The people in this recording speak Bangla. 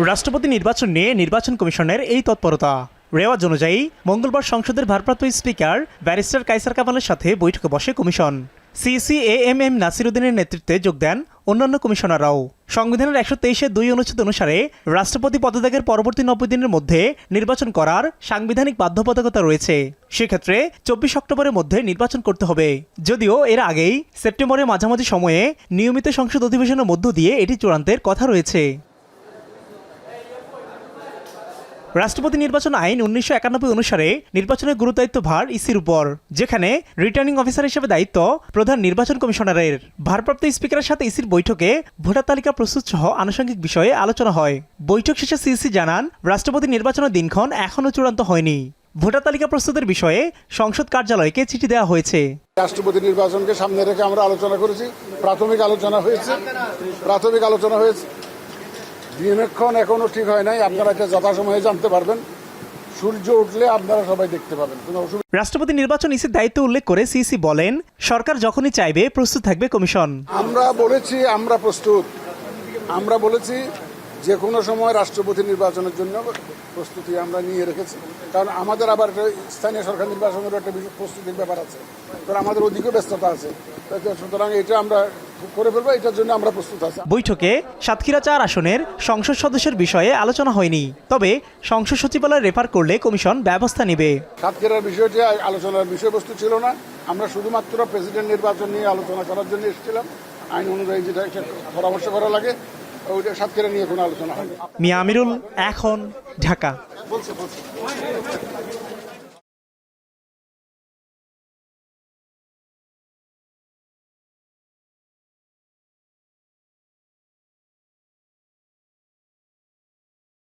রাষ্ট্রপতি নির্বাচন নিয়ে নির্বাচন কমিশনের এই তৎপরতা। রেওয়াজ অনুযায়ী মঙ্গলবার সংসদের ভারপ্রাপ্ত স্পিকার ব্যারিস্টার কায়সার কামালের সাথে বৈঠকে বসে কমিশন। সিসি-এএমএম নাসির উদ্দিনের নেতৃত্বে যোগ দেন অন্যান্য কমিশনাররাও। সংবিধানের ১২৩-এর ২ অনুচ্ছেদ অনুসারে রাষ্ট্রপতি পদত্যাগের পরবর্তী ৯০ দিনের মধ্যে নির্বাচন করার সাংবিধানিক বাধ্যবাধকতা রয়েছে। সেক্ষেত্রে ২৪ অক্টোবরের মধ্যে নির্বাচন করতে হবে। যদিও এর আগেই সেপ্টেম্বরের মাঝামাঝি সময়ে নিয়মিত সংসদ অধিবেশনের মধ্য দিয়ে এটি চূড়ান্তের কথা রয়েছে। রাষ্ট্রপতি নির্বাচন আইন ১৯৯১ অনুসারে নির্বাচনের গুরুদায়িত্ব ভার ইসির উপর, যেখানে রিটার্নিং অফিসার হিসেবে দায়িত্ব প্রধান নির্বাচন কমিশনারের। ভারপ্রাপ্ত স্পিকারের সাথে ইসির বৈঠকে ভোটার তালিকা প্রস্তুত সহ আনুষঙ্গিক বিষয়ে আলোচনা হয়। বৈঠক শেষে সিসি জানান, রাষ্ট্রপতি নির্বাচনের দিনক্ষণ এখনও চূড়ান্ত হয়নি। ভোটার তালিকা প্রস্তুতের বিষয়ে সংসদ কার্যালয়কে চিঠি দেওয়া হয়েছে। রাষ্ট্রপতি নির্বাচনকে সামনে রেখে আমরা আলোচনা করেছি। প্রাথমিক আলোচনা হয়েছে। দিনক্ষণ এখনো ঠিক হয় নাই। আপনারা এটা যথাসময়ে জানতে পারবেন। সূর্য উঠলে আপনারা সবাই দেখতে পাবেন। রাষ্ট্রপতি নির্বাচন ইসির দায়িত্ব উল্লেখ করে সিসি বলেন, সরকার যখনই চাইবে প্রস্তুত থাকবে কমিশন। আমরা বলেছি আমরা প্রস্তুত। আমরা বলেছি যে কোনো সময় রাষ্ট্রপতি নির্বাচনের জন্য প্রস্তুতি আমরা নিয়ে রেখেছি। কারণ আমাদের আবার স্থানীয় সরকার নির্বাচনের একটা প্রস্তুতির ব্যাপার আছে, কারণ আমাদের অধিক ব্যস্ততা আছে। সুতরাং এটা আমরা করে ফেলবো, এটার জন্য আমরা প্রস্তুত আছি। বৈঠকে সাতক্ষীরা ৪ আসনের সংসদ সদস্যের বিষয়ে আলোচনা হয়নি, তবে সংসদ সচিবালয় রেফার করলে কমিশন ব্যবস্থা নেবে। সাতক্ষীরার বিষয়টি আলোচনার বিষয়বস্তু ছিল না। আমরা শুধুমাত্র প্রেসিডেন্ট নির্বাচন নিয়ে আলোচনা করার জন্য এসেছিলাম। আইন অনুযায়ী যেটা পরামর্শ করা লাগে ওইটা সাতক্ষীরা নিয়ে কোনো আলোচনা হয়নি। মিয়া আমিরুল, এখন, ঢাকা।